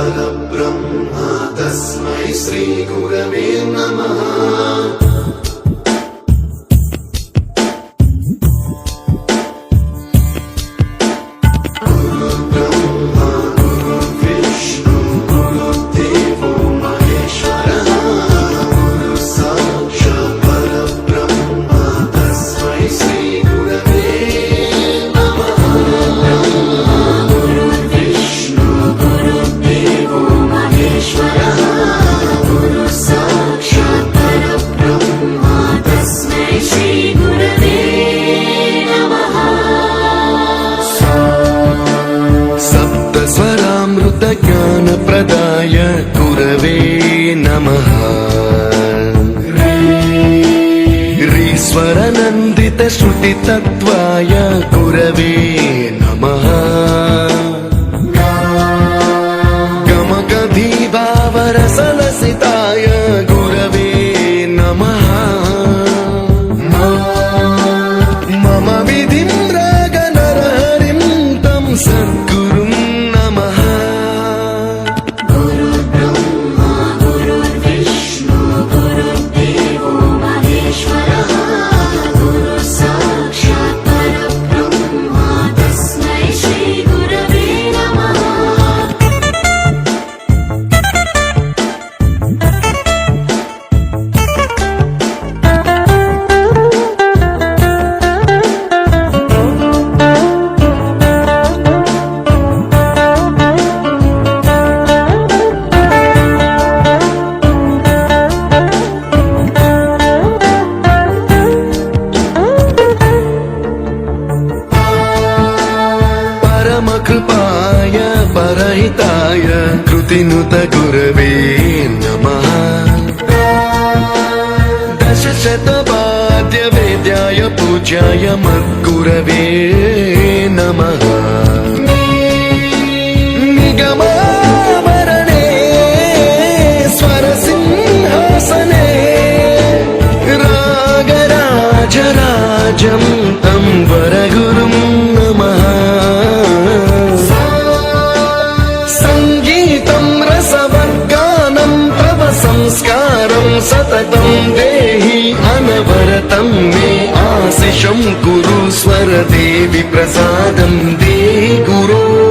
परब्रह्मा तस्मै श्रीगुरवे नमः। ज्ञानप्रदाय गुरवे नमः। ह्रीश्वरनन्दित श्रुतितत्त्वाय गुरवे नमः। गमगधीभावरसलसिताय गुरवे नमः। मम विधिं रागनरहरिं तं सद्गुरुं नमः। कृपाय परहिताय कृतिनुत गुरवे नमः। दशशतवाद्य वेद्याय पूज्याय मद्गुरवे नमः। निगमावरणे स्वरसिंहासने रागराजराजं तं वरगुरुं नमः। संस्कारं सततं देहि अनवरतं मे आशिषं कुरु स्वरदेवि प्रसादं देहि गुरो।